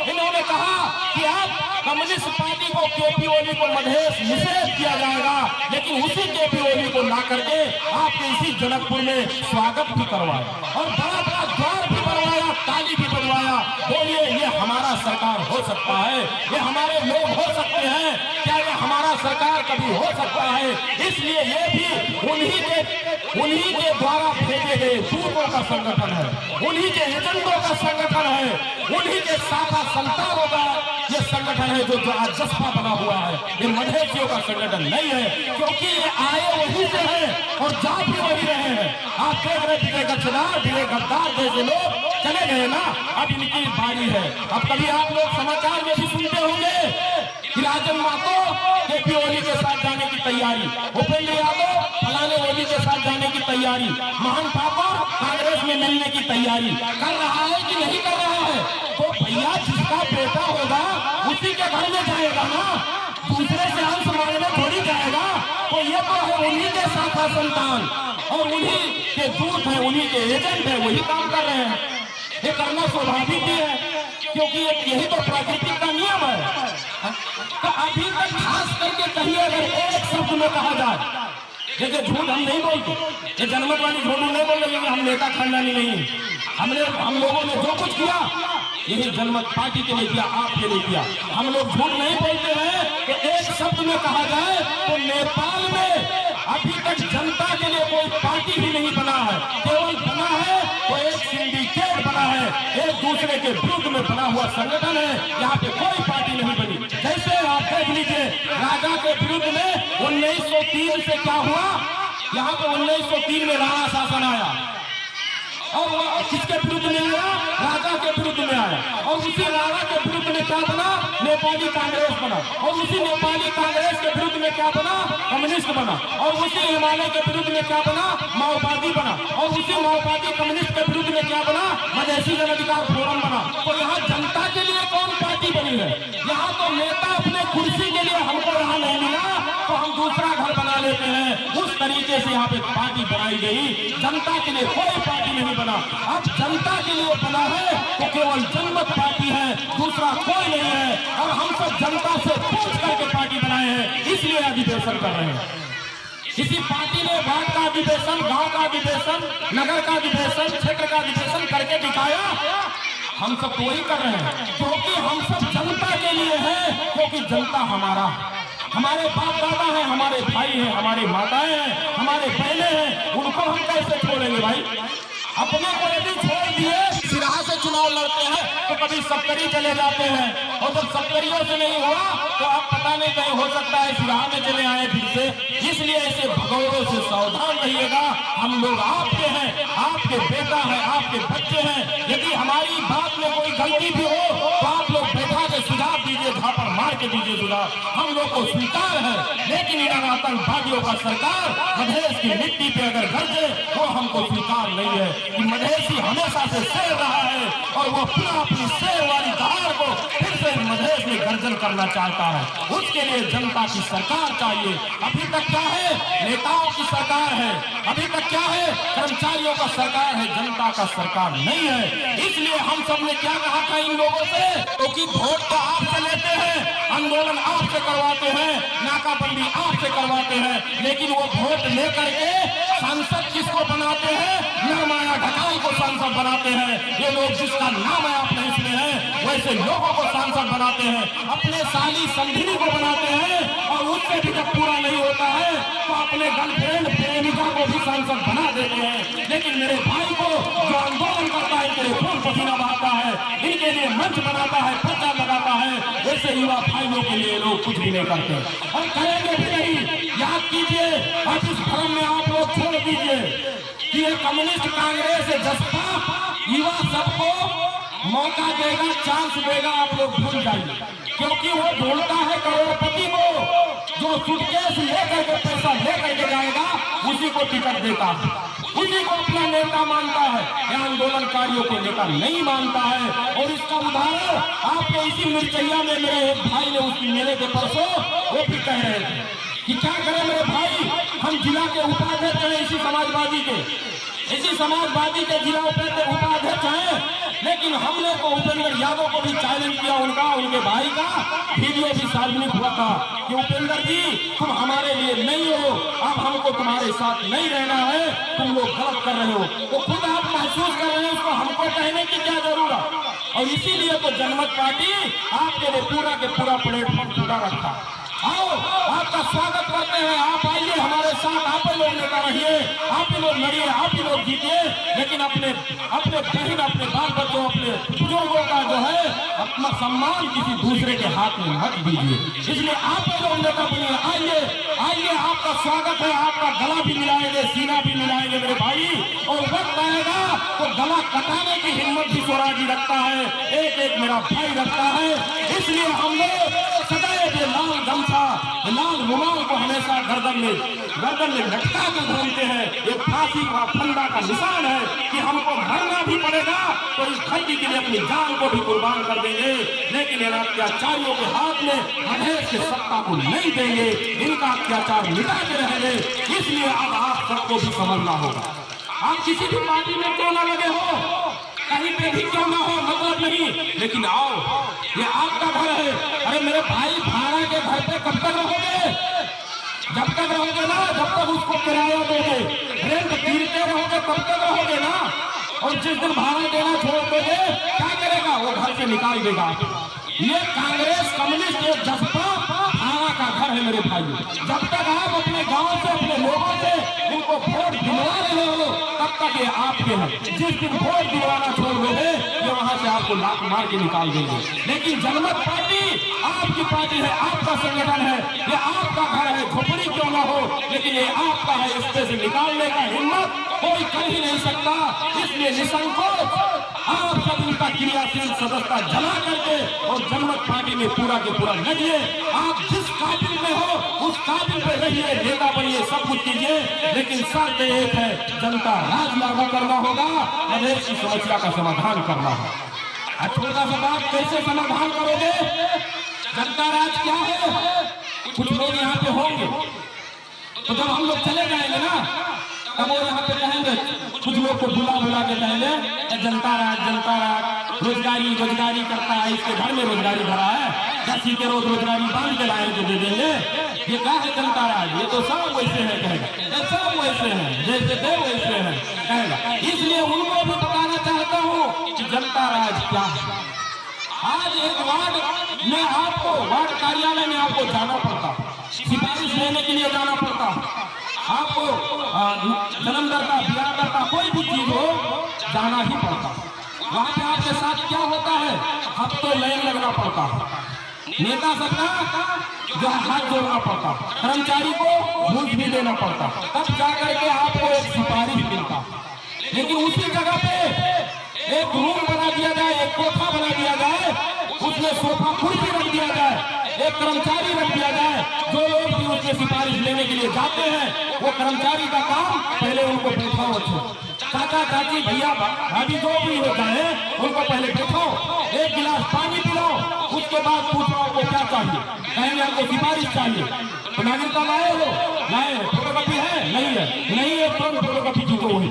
इन्होंने कहा कि आप कम्युनिस्ट पार्टी को केपी ओली को मधेश निषेध किया जाएगा, लेकिन उसी केपी ओली को ला करके आपने इसी जनकपुर में स्वागत भी करवाया और बड़ा बड़ा द्वार भी बनवाया, ताली भी बनवाया। बोलिए ये हमारा सरकार हो सकता है? ये हमारे लोग हो सकते हैं क्या? ये हमारा सरकार कभी हो सकता है? इसलिए ये भी उन्हीं के द्वारा भेजे गए दूतों का संगठन है, उन्हीं के एजेंटों का संगठन है, उन्हीं के शाखा संतानों का ये संगठन है जो आज जस्पा बना हुआ है। ये मधेसियों का संगठन नहीं है, क्योंकि ये आए वहीं से हैं और जा भी वही रहे हैं। आप देख रहे विजय गद्दार, विजय गद्दार जैसे लोग चले गए ना, अब इनकी बारी है। अब कभी आप लोग समाचार में भी सुनते होंगे कि राजेंद्र महतो केपी ओली के साथ जाने की तैयारी, उपेंद्र यादव फलाने ओली के साथ जाने की तैयारी, मोहन ठाकुर कांग्रेस में मिलने की तैयारी कर रहा है कि नहीं कर रहा है? तो भैया जिसका बेटा होगा उसी के घर में जाएगा ना, दूसरे से अंश मांगने थोड़ी जाएगा। तो ये तो है उन्हीं के शाखा संतान और उन्हीं के दूत है, उन्हीं के एजेंट है, वही काम कर रहे हैं। ये करना स्वाभाविक भी है, क्योंकि यही तो प्रकृति का नियम है। तो अभी तक खास करके कहिए अगर एक शब्द में कहा जाए, देखिए झूठ हम नहीं बोलते, ये जनमत वाली झूठ नहीं बोल रहे, हम नेता खानदानी नहीं। हम लोगों ने जो कुछ किया यही जनमत पार्टी के लिए किया, आपके लिए किया। हम लोग झूठ नहीं बोलते हैं कि एक शब्द में कहा जाए तो नेपाल में अभी तक जनता के लिए कोई पार्टी भी नहीं बना है, केवल बना है तो एक सिंडिकेट बना है, एक दूसरे के विरुद्ध में बना हुआ संगठन है। यहाँ पे कोई पार्टी नहीं बनी। जैसे आप देख लीजिए राजा के विरुद्ध में 1903 से क्या हुआ, यहाँ पे 1903 में राणा शासन आया और किसके विरुद्ध में आया? राजा के विरुद्ध में आया। और उसी राणा के विरुद्ध में क्या बना? नेपाली कांग्रेस बना। और उसी नेपाली कांग्रेस के विरुद्ध में क्या बना? कम्युनिस्ट बना। और उसी हिमालय के विरुद्ध में क्या बना? माओवादी बना। और उसी माओवादी कम्युनिस्ट के विरुद्ध में क्या बना? मधेसी जन अधिकार फोरम बना। तो यहाँ जनता के लिए कौन पार्टी बनी है? यहाँ तो नेता अपने कुर्सी के लिए हमको यहाँ नहीं मिला तो हम दूसरा घर बना लेते हैं, उस तरीके से यहाँ पे पार्टी बनाई गई। जनता के लिए कोई पार्टी नहीं बना। अब जनता के लिए बना है तो केवल जनमत पार्टी है, दूसरा कोई नहीं है। और हम सब जनता से पूछ करके पार्टी बनाए हैं, इसलिए अधिवेशन कर रहे हैं। किसी पार्टी ने वार्ड का अधिवेशन, गांव का अधिवेशन, नगर का अधिवेशन, क्षेत्र का अधिवेशन करके दिखाया? हम सब तो वही कर रहे हैं, क्योंकि हम सब जनता के लिए हैं, क्योंकि जनता हमारा, हमारे बाप दादा हैं, हमारे भाई हैं, हमारी माताएं हैं, हमारे बहने हैं, उनको हम कैसे छोड़ेंगे भाई? अपने को यदि छोड़ दिए, सिराहा से चुनाव लड़ते हैं तो कभी सत्तरी चले जाते हैं, और जब सत्तरियों से नहीं हुआ तो अब पता नहीं कहीं हो सकता है सिराहा में चले आए फिर से। इसलिए ऐसे भगौरों से सावधान रहिएगा। हम लोग आपके हैं, आपके बेटा है, आपके बच्चे हैं। यदि हमारी बात में कोई गलती भी हो तो आप लोग बैठा के सुझाव दीजिए, झापड़ मार के दीजिए सुझाव, हम लोग को स्वीकार है। लेकिन इन आतंकवादियों का सरकार मधेश की मिट्टी पे अगर गर्जे वो हमको स्वीकार नहीं है। कि मधेसी हमेशा से शेर रहा है और वो अपनी शेर वाली दहाड़ को फिर से मधेश में गर्जन करना चाहता है। उसके लिए जनता की सरकार चाहिए। अभी तक क्या है? नेताओं की सरकार है। अभी तक क्या है? कर्मचारियों का सरकार है, जनता का सरकार नहीं है। इसलिए हम सब ने क्या कहा था इन लोगों से, क्योंकि वोट तो आपसे लेते हैं, आंदोलन आपसे करवाते हैं, नाकाबंदी आपसे करवाते हैं, लेकिन वो वोट लेकर के सांसद किसको बनाते हैं? नरमाया ढकाल को सांसद बनाते हैं। ये लोग जिसका नाम है आपने इसमें है, वैसे लोगों को सांसद बनाते हैं, अपने साली संगिनी को बनाते हैं, और उससे भी जब पूरा नहीं होता है तो अपने गर्लफ्रेंड प्रेमिका को भी सांसद बना देते हैं। लेकिन मेरे भाई को जो आंदोलन करता है, इनके खून पसीना बहाता है, इनके लिए मंच बनाता है, पर्चा लगाता है, वैसे युवा भाइयों के लिए लोग कुछ भी नहीं करते और करेंगे भी नहीं। याद कीजिए, अब इस भ्रम में आप लोग छोड़ दीजिए कि ये कम्युनिस्ट, कांग्रेस, जसपा युवा सबको मौका देगा, चांस देगा, आप लोग भूल जाइए। क्योंकि वो ढूंढता है करोड़पति को, जो सूटकेस लेकर के पैसा लेकर के जाएगा, उसी को टिकट देता है, उसी को अपना नेता मानता है, या आंदोलनकारियों को नेता नहीं मानता है। और इसका उदाहरण आपके इसी मिर्चैया में मेरे एक भाई ने उसकी मेले के परसों वो भी कह रहे थे कि क्या करें मेरे भाई, हम जिला के उपाध्यक्ष हैं, इसी समाजवादी के जिला उपाध्यक्ष हैं, लेकिन हमने तो उपेंद्र यादव को भी चैलेंज किया, उनके भाई का वीडियो भी सार्वजनिक हुआ था कि उपेंद्र जी तुम हमारे लिए नहीं हो, अब हमको तुम्हारे साथ नहीं रहना है, तुम लोग गलत कर रहे हो। वो खुद आप महसूस कर रहे हैं, उसको हमको कहने की क्या जरूरत। और इसीलिए तो जनमत पार्टी आपके लिए पूरा के पूरा प्लेटफॉर्म खुला रखा। आओ, आपका स्वागत करते हैं, आप आइए हमारे साथ, आप ही लोग नेता रहिए, आप ही लोग लड़िए, आप ही लोग जीतिए, लेकिन अपने बहन, अपने बाल बच्चों, अपने बुजुर्गों का जो है अपना सम्मान किसी दूसरे के हाथ में मत दीजिए। इसलिए आप ही लोग नेता बनिए, आइए, आपका स्वागत है, आपका गला भी मिलाएंगे, सीना भी मिलाएंगे मेरे भाई, और वक्त आएगा तो गला कटाने की हिम्मत भी स्वराजी रखता है, एक मेरा भाई रखता है। इसलिए हम लोग सदैव लाल गमछा, लाल रुमाल को हमेशा गर्दन में लटका कर घूमते हैं। ये फांसी का फंदा का निशान है कि हमको मरना भी पड़ेगा तो इस धरती के लिए अपनी जान को भी कुर्बान कर देंगे, लेकिन इन अत्याचारियों के हाथ में मधेश की सत्ता को नहीं देंगे, इनका अत्याचार मिटा के रहेंगे। इसलिए अब आप सबको भी समझना होगा, आप किसी भी पार्टी में क्यों ना लगे हो, कहीं पे भी क्यों ना हो, मतलब नहीं, लेकिन आओ, ये आपका घर है। अरे मेरे भाई, भाड़ा के घर पे कब तक रहोगे? जब तक रहोगे ना, जब तक उसको किराया दोगे, रेंट गिरते रहोगे, तब तक रहोगे ना। और जिस दिन भाड़ा देना छोड़ दोगे, क्या करेगा वो? घर से निकाल देगा। ये कांग्रेस, कम्युनिस्ट, ये जसपा भाड़ा का घर है मेरे भाई। जब तक आप अपने गांव से, अपने लोगों से इनको वोट दिलवा रहे हो, तब तक ये आपके हैं। जिस दिन वोट दिलवाना छोड़ दोगे, ये वहां से आपको लात मार के निकाल देंगे। लेकिन जनमत पार्टी आपकी पार्टी है, आपका संगठन है, ये आपका घर है, झोपड़ी क्यों ना हो, लेकिन ये आपका है। इससे से निकालने का हिम्मत कोई कर ही नहीं सकता। इसलिए निसंकोच आप सब उनका क्रियाशील सदस्यता जमा करके और जनमत पार्टी में पूरा के पूरा लगिए। आप जिस काबिल में हो उस काबिल पे रहिए, नेता बनिए, सब कुछ कीजिए, लेकिन शर्त एक है, जनता राज लागू करना होगा, प्रदेश की समस्या का समाधान करना होगा। छोटा सा बात, कैसे समाधान करोगे? जनता राज क्या है? कुछ लोग यहाँ पे होंगे तो जब हम लोग चले जाएंगे ना, तब वो यहाँ पे कहेंगे, कुछ लोग को बुला के कहेंगे जनता राज रोजगारी करता है, इसके घर में रोजगारी भरा है, 10 के रोज रोजगारी बांध के लाए तो दे देंगे। ये क्या है जनता राज? ये तो सब वैसे है कहेगा, सब वैसे हैं, जैसे थे वैसे हैं कहेगा। इसलिए उनको भी बताना चाहता हूँ कि जनता राज क्या है। आज एक वार्ड में आपको, वार्ड कार्यालय में आपको जाना पड़ता, सिफारिश लेने के लिए जाना पड़ता, आपको जन्मदाता, ब्याहदाता, कोई भी चीज हो जाना ही पड़ता। वहां पे आपके साथ क्या होता है? अब तो लाइन लगना पड़ता, नेता सबका जो हाथ जोड़ना पड़ता, कर्मचारी को घूस भी देना पड़ता, तब जाकर के आपको एक सिफारिश मिलता। लेकिन उसी जगह पे एक रूम बना दिया जाए, एक कोठा बना दिया जाए, उसमें सोफा कुर्सी रख दिया जाए, एक कर्मचारी रख दिया जाए। जो लोग भी उसमें सिफारिश लेने के लिए जाते हैं, वो कर्मचारी का काम पहले उनको बैठाओ, अच्छे चाचा चाची भैया भाभी जो भी हो जाए उनको पहले बैठाओ, एक गिलास पानी पिलाओ, उसके बाद पूछो आपको क्या चाहिए, कहेंगे हमको सिफारिश चाहिए। तो नागरिकता लाए हो? लाए। फोटोकॉपी है? नहीं है, तुरंत फोटोकॉपी जीतो। वही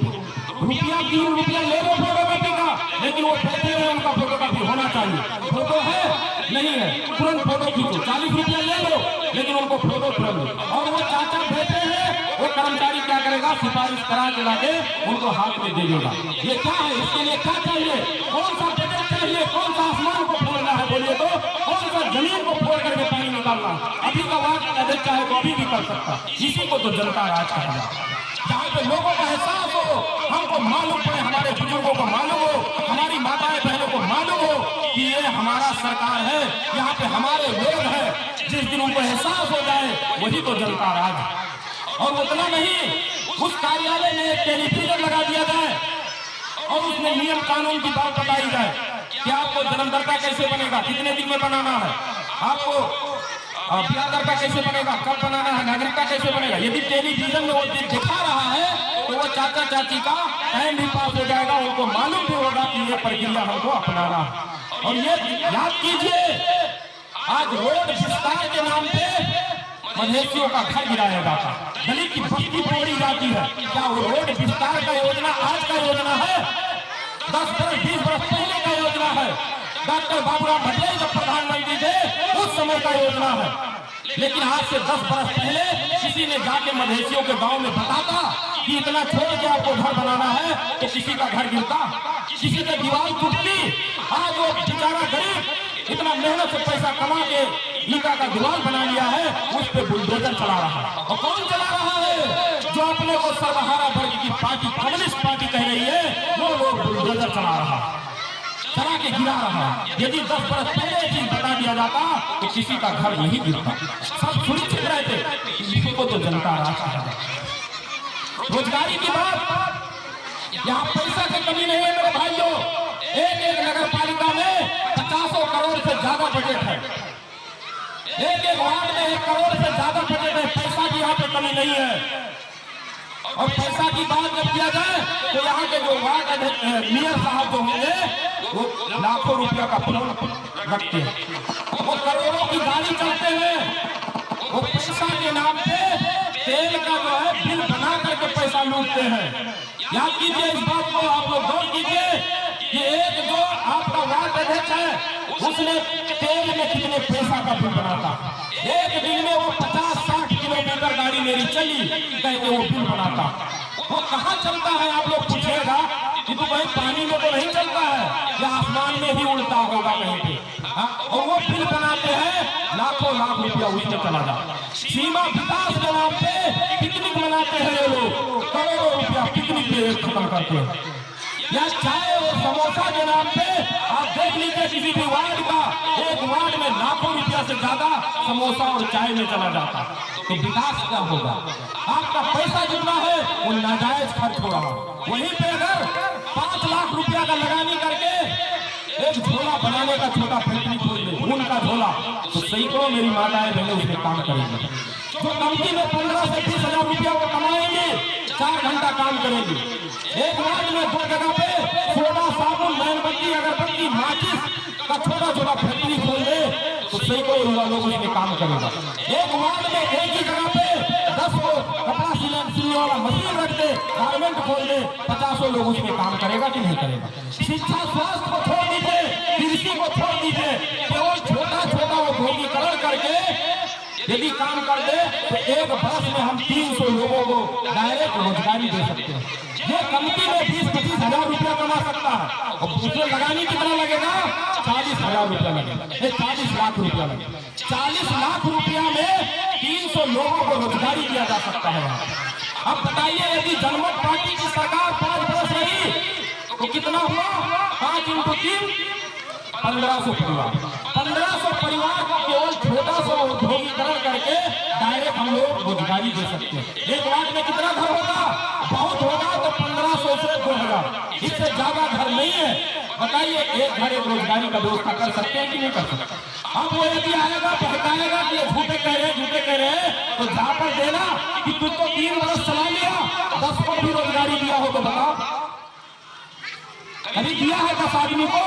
रुपया 3 रुपया ले लो फोटोकॉपी का, लेकिन वो बैठे हैं, उनका फोटोकॉपी होना चाहिए। फोटो है? नहीं है, तुरंत फोटो खींचो। 40 रुपया ले लो, लेकिन उनको फोटो तुरंत लो। और वो चाचा बैठे हैं, वो कर्मचारी क्या करेगा? सिफारिश करा के लाके उनको हाथ में दे देगा। ये क्या है? इसके लिए क्या चाहिए? कौन सा बजट चाहिए? कौन सा आसमान को खोलिए तो कौन सा जमीन को फोड़ करके पानी निकालना अभी का वार्ड अध्यक्ष चाहे तो अभी भी कर सकता। इसी को तो जनता राज कहा जाता है, जहाँ पे लोगों का एहसास हो, हमको मालूम पड़े, हमारे बुजुर्गों को मालूम हो, हमारी माताएं बहनों को मालूम हो कि ये हमारा सरकार है, यहाँ पे हमारे लोग हैं। जिस दिन उनको एहसास हो जाए वही तो जनता राज है। और उतना नहीं, उस कार्यालय में एक टेलीविजन लगा दिया जाए और उसमें नियम कानून की बात बताई जाए कि आपको जन्मदाता कैसे बनेगा, कितने दिन में बनाना है, आपको ब्याह कैसे बनेगा, कब बनाना है, नागरिकता कैसे बनेगा। यदि टेलीविजन में वो दिखा रहा है तो वो चाचा चाची का टाइम भी पास हो जाएगा, उनको मालूम भी होगा कि ये प्रक्रिया हमको अपनाना है। और ये याद कीजिए, आज रोड विस्तार के नाम पे मधेसियों का घर गिराया जाता है, दलित की बस्ती तोड़ी जाती है। क्या वो रोड विस्तार का योजना आज का योजना है? 10 वर्ष 20 वर्ष पहले का योजना है। डॉक्टर बाबूराव भट्टराई जब प्रधानमंत्री थे उस समय का योजना है। लेकिन आज से 10 वर्ष पहले किसी ने जाके मधेसियों के गांव में बताता कि इतना छोड़ के आपको घर बनाना है तो किसी का घर गिरता, किसी की दीवार टूटती। आज वो बेचारा गरीब इतना मेहनत से पैसा कमा के ईटा का दीवार बना लिया है, उस पे बुलडोजर चला रहा है। और कौन चला रहा है? जो अपने को सर्वहारा वर्ग की पार्टी कम्युनिस्ट पार्टी कह रही है, वो लोग बुलडोजर चला रहा है, चला के गिरा रहा है। यदि 10 वर्ष पहले चीज बता दिया जाता तो किसी का घर नहीं गिरता, सब सुरक्षित रहते। इसी को तो जनता राज कहा जाता है। रोजगारी की बात, यहाँ पैसा की कमी नहीं है मेरे भाइयों। एक नगर पालिका में 50 करोड़ से ज्यादा बजट है, एक वार्ड में 1 करोड़ से ज्यादा बजट है। पैसा की यहाँ पे कमी नहीं है। और पैसा की बात जब किया जाए तो यहाँ के जो वार्ड मेयर साहब जो होंगे वो लाखों रुपया का प्लॉट रखते हैं, वो करोड़ों की गाड़ी चलते हैं। वो पैसा के नाम पे तेल का जो है बिल बना करके पैसा लूटते हैं। याद कीजिए इस बात को, आप लोग गौर कीजिए कि एक जो आपका वार्ड अध्यक्ष है उसने तेल में कितने पैसा का बिल बनाता। एक दिन में वो 50-60 किलोमीटर गाड़ी मेरी चली कहते वो बिल बनाता। वो कहाँ चलता है आप लोग पूछेगा कि तो भाई पानी में तो नहीं चलता है, या आसमान में ही उड़ता होगा कहीं पे। और वो बिल बनाते हैं, लाखों लाख रुपया उसमें चला जाता। सीमा विकास के नाम पे पिकनिक मनाते हैं ये लोग, करोड़ों रुपया पिकनिक पे खत्म करते हैं। या चाय और समोसा के नाम पे आप देख लीजिए किसी भी वार्ड का, एक वार्ड में लाखों रुपया से ज्यादा समोसा और चाय में चला जाता। तो विकास क्या होगा? आपका पैसा जितना है वो नाजायज खर्च हो रहा। वहीं पे अगर 5 लाख रुपया का लगानी करके एक झोला बनाने का छोटा फैक्ट्री खोल दे, ऊन का झोला, तो सैकड़ों मेरी माताएं बहनें उसमें काम करेंगे। जो कंपनी में 15 से 20 हजार रुपया वो कमाएंगे, 4 घंटा काम करेंगे। एक वार्ड में 2 जगह पे सोडा, साबुन, मोमबत्ती, अगरबत्ती, माचिस का छोटा छोटा फैक्ट्री खोल दे तो सैकड़ों युवा लोग उसमें काम करेगा। एक वार्ड में एक ही जगह पे 10 को कपड़ा सिलने वाला मशीन रख दे, गारमेंट खोल दे, 50 लोग उसमें काम करेगा कि नहीं करेगा? शिक्षा स्वास्थ्य को छोड़ दीजिए, कृषि को छोड़ दीजिए, केवल छोटा छोटा वो भोगीकरण करके यदि काम कर दे तो एक वर्ष में हम 300 लोगों को डायरेक्ट रोजगारी दे सकते हैं। ये कमिटी में 20-25 हजार रुपया कमा सकता है और उसमें लगाने कितना लगेगा? 40 हजार रुपया लगेगा, 40 लाख रुपया लगेगा। 40 लाख रुपया में 300 लोगों को रोजगारी दिया जा सकता है। अब बताइए, यदि जनमत पार्टी की सरकार 5 वर्ष रही तो कितना हुआ? 5 × 3 1500 परिवार। 1500 परिवार को केवल छोटा सा उद्योगीकरण करके डायरेक्ट हम लोग रोजगारी दे सकते हैं। एक वार्ड में कितना घर होगा? बहुत होगा तो 1500 से 2000, इससे ज्यादा घर नहीं है। बताइए, एक घर एक रोजगारी का व्यवस्था कर सकते हैं कि नहीं कर सकते? अब वो यदि आएगा बहकाएगा कि ये झूठे कह रहे हैं तो झापड़ देना कि तुझको 3 वर्ष चला लिया, 10 को भी रोजगारी दिया हो तो बताओ, कभी दिया है 10 आदमी को?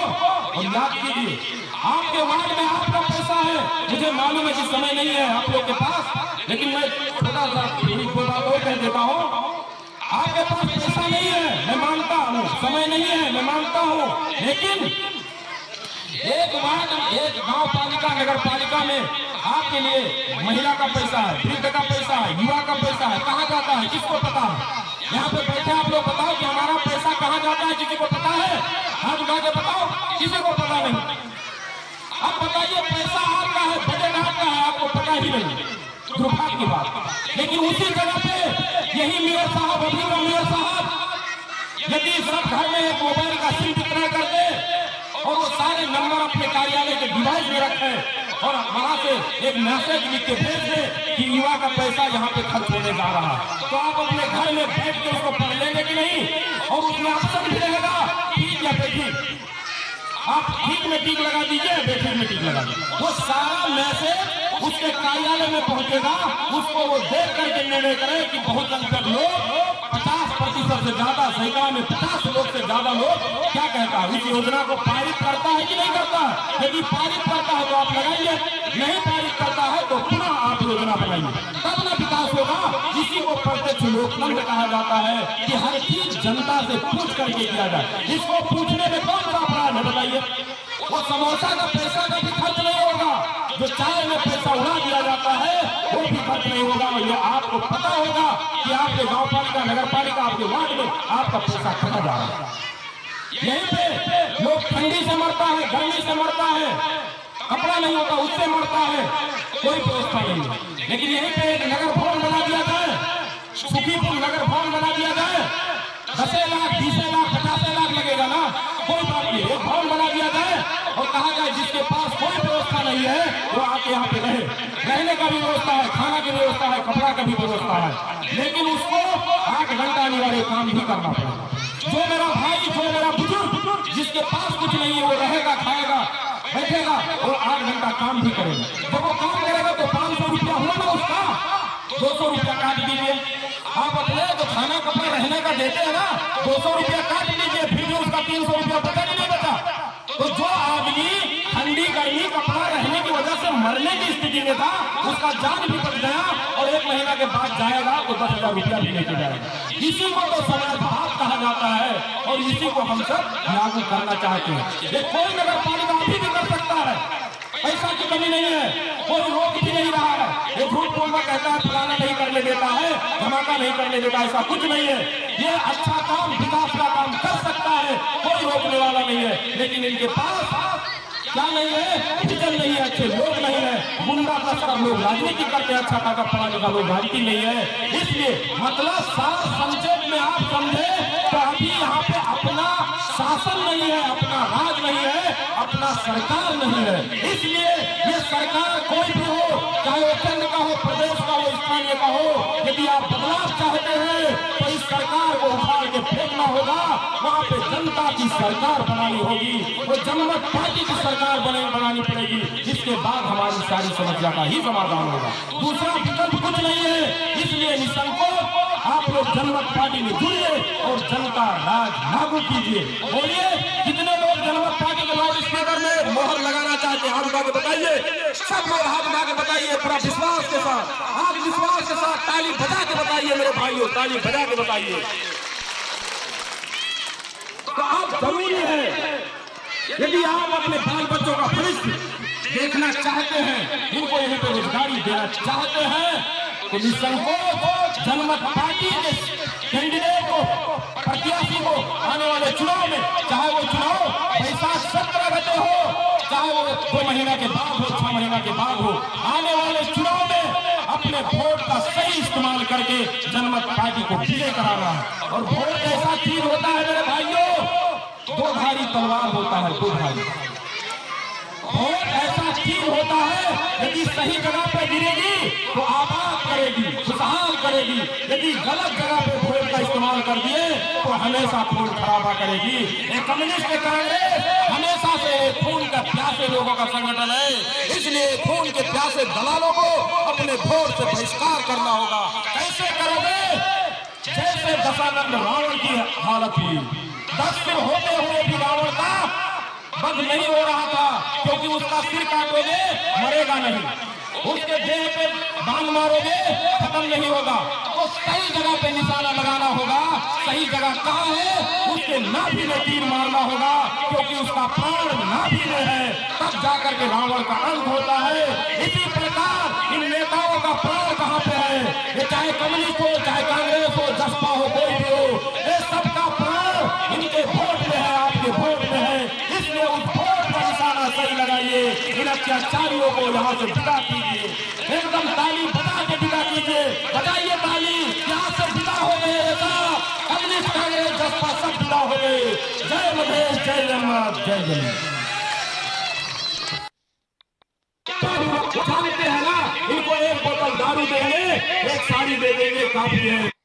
और याद कीजिए, आपके वार्ड में आपका पैसा है, मुझे मालूम है कि समय नहीं है आप लोग के पास, लेकिन मैं छोटा सा बात कह देता हूँ। आपके पास पैसा नहीं है, मैं मानता हूँ, समय नहीं है, मैं मानता हूँ, लेकिन एक वार्ड, एक गांव पालिका, नगर पालिका में आपके लिए महिला का पैसा है, वृद्ध का पैसा है, युवा का पैसा है, कहाँ जाता है किसको पता है? यहाँ पे बैठे आप लोग बताओ कि हमारा पैसा कहाँ जाता है, किसी को पता है? हाथ उठा के बताओ, किसी को पता नहीं। अब यदि सब घर में एक मोबाइल का सिम वितरण कर दे और वो सारे नंबर अपने कार्यालय के डिवाइस में रखे और वहां से एक मैसेज लिख के भेज दे कि युवा का पैसा यहाँ पे खर्च होने जा रहा है, तो आप अपने घर में बैठ के उसको पढ़ लेंगे कि नहीं? और उसमें ऑप्शन भी रहेगा ठीक या बेठीक, आप ठीक में टिक लगा दीजिए, बेठीक में टिक लगा दीजिए, वो सारा मैसेज उसके कार्यालय में पहुंचेगा। उसको वो देख करके निर्णय करे कि बहुत संख्यक लोग 50% से ज्यादा, सैकड़ा में 50 लोग से ज्यादा लोग क्या कहता है, इस योजना को पारित करता है कि नहीं करता है। यदि पारित करता है तो आप लगाइए, नहीं पारित करता है तो पुनः आप योजना बनाइए, तब ना विकास होगा। इसी को प्रत्यक्ष लोकतंत्र कहा जाता है कि हर चीज जनता से पूछ करके किया जाए। इसको पूछने में कौन सा अपराध है बताइए? वो समोसा का पैसा का भी खर्च नहीं होगा, जो चाय में पैसा उड़ा दिया जाता है वो भी खर्च नहीं होगा। और ये आपको पता होगा कि आपके गांव पालिका, नगर पालिका, आपके वार्ड में आपका पैसा खर्चा जा रहा है। यहीं पे लोग ठंडी से मरता है, गर्मी से मरता है, कपड़ा नहीं होता उससे मरता है, कोई व्यवस्था नहीं है। लेकिन यहीं पे एक नगर भवन बना दिया जाए, सुखीपुर नगर भवन बना दिया जाए, 10 लाख 20 लाख 50 लाख लगेगा ना, कोई बात नहीं, एक भवन बना दिया जाए और कहा जाए जिसके पास कोई व्यवस्था नहीं है वो आके यहाँ पे रहे, रहने का भी व्यवस्था है, खाना की व्यवस्था है, कपड़ा का भी व्यवस्था है, लेकिन उसको 8 घंटा अनिवार्य काम भी करना पड़ेगा। जो मेरा भाई, जो मेरा बुजुर्ग जिसके पास कुछ नहीं है वो रहेगा, खाएगा, बैठेगा और 8 घंटा काम भी करेगा। जब वो काम करेगा तो 500 रुपया हुआ ना उसका, 200 रुपया काट दीजिए। आप अपने जो खाना कपड़ा रहने का देते हैं ना, 200 रुपया काट लीजिए, फिर भी उसका 300 रुपया बचा कि नहीं बचा? तो जो आदमी ठंडी गर्मी कपड़ा रहने की वजह से मरने की स्थिति में था, उसका जान भी बच गया और 1 महीना के बाद जाएगा तो 10,000 रुपया भी लेके जाएगा। इसी को तो समाजवाद कहा जाता है और इसी को हम सब लागू करना चाहते हैं। ये कोई नगर पालिका अभी भी कर सकता है, पैसा की कमी नहीं है, कोई रोक भी नहीं रहा है। ये झूठ बोलना कहता है फलाना नहीं करने देता है, धमाका नहीं करने देता, ऐसा कुछ नहीं है। ये अच्छा काम, विकास का काम कर सकता है, कोई रोकने वाला नहीं है। लेकिन इनके पास क्या नहीं है, विजन नहीं है, अच्छे लोग नहीं है, गुंडा तस्कर लोग राजनीति करते हैं, अच्छा खासा पढ़ाने का लोग राजनीति नहीं है। इसलिए मतलब सार संक्षेप में आप समझे तो अभी यहाँ पे अपना शासन नहीं है, अपना राज नहीं है, अपना सरकार नहीं है। इसलिए ये सरकार कोई भी हो, चाहे वो केंद्र का हो, प्रदेश का हो, स्थानीय का हो, यदि आप बदलाव चाहते हैं तो इस सरकार को उखाड़ के फेंकना होगा। वहाँ पे जनता की सरकार बनानी होगी, वो जनमत पार्टी की सरकार बनानी पड़ेगी। इसके बाद हमारी सारी समस्या का ही समाधान होगा, दूसरा विकल्प कुछ नहीं है। इसलिए निसंकोच आप लोग जनमत पार्टी में जुड़िए और जनता राज लागू कीजिए। बोलिए कितने लोग जनमत पार्टी के लाउड स्पीकर में मोहर लगाना चाहते हैं, हाथ उठा के बताइए। सब लोग हाथ उठा के बताइए, पूरा विश्वास के साथ, आप विश्वास के साथ ताली बजा के बताइए मेरे भाइयों, ताली बजा के बताइए। तो आप जरूरी है, यदि आप अपने बाल बच्चों का भविष्य देखना चाहते हैं, इनको यहीं पे रोजगारी देना चाहते हैं, तो निसंकोच जनमत पार्टी के कैंडिडेट को, प्रत्याशी को आने वाले चुनाव में, चाहे वो चुनाव बैसाख 17 गते हो, चाहे वो 2 महीना के बाद हो, 6 महीना के बाद हो, आने वाले चुनाव में अपने वोट का सही इस्तेमाल करके जनमत पार्टी को विजय कराना है। और वोट ऐसा चीज होता है मेरे भाइयों, 2 धारी तलवार होता है, 2 धारी। वोट ऐसा चीज होता है, यदि सही जगह पे गिरेगी तो आबाद करेगी, खुशहाल करेगी। यदि गलत जगह पे वोट का इस्तेमाल कर दिए तो हमेशा खून खराबा करेगी। एक कम्युनिस्ट कांग्रेस हमेशा से खून का प्यासे लोगों का संगठन है, इसलिए खून के प्यासे दलालों को अपने वोट से बहिष्कार करना होगा। कैसे करोगे? जैसे दशानंद रावण की हालत हुई, 10 सिर होते हुए भी रावण का बंद नहीं हो रहा था, क्योंकि उसका सिर काटोगे मरेगा नहीं, उसके देह पे बांध मारोगे खत्म नहीं होगा। तो सही जगह पे निशाना लगाना होगा। सही जगह कहाँ है? उसके नाभि में तीर मारना होगा, क्योंकि उसका प्राण नाभि में है, तब जाकर के रावण का अंत होता है। इसी प्रकार इन नेताओं का प्राण कहाँ पे है? ये चाहे कम्युनिस्ट हो, चाहे कांग्रेस हो, जसपा हो, कोई भी हो, ये सबका प्राण इनके वोट में है, आपके वोट में है। इसलिए उस वोट का निशाना सही लगाइए, इन अत्याचारियों को यहाँ से विदा कीजिए, एकदम ताली बजा के विदा कीजिए। बजाइए ताली, यहाँ से विदा हो गए नेता, कम्युनिस्ट, कांग्रेस, जसपा सब विदा पैदा हो गई। जय मधेश, जय जगन्नाथ, जय जगन्नाथ। जानते हैं ना, इनको एक बोतल दारू देंगे, एक साड़ी दे देंगे, काफी है।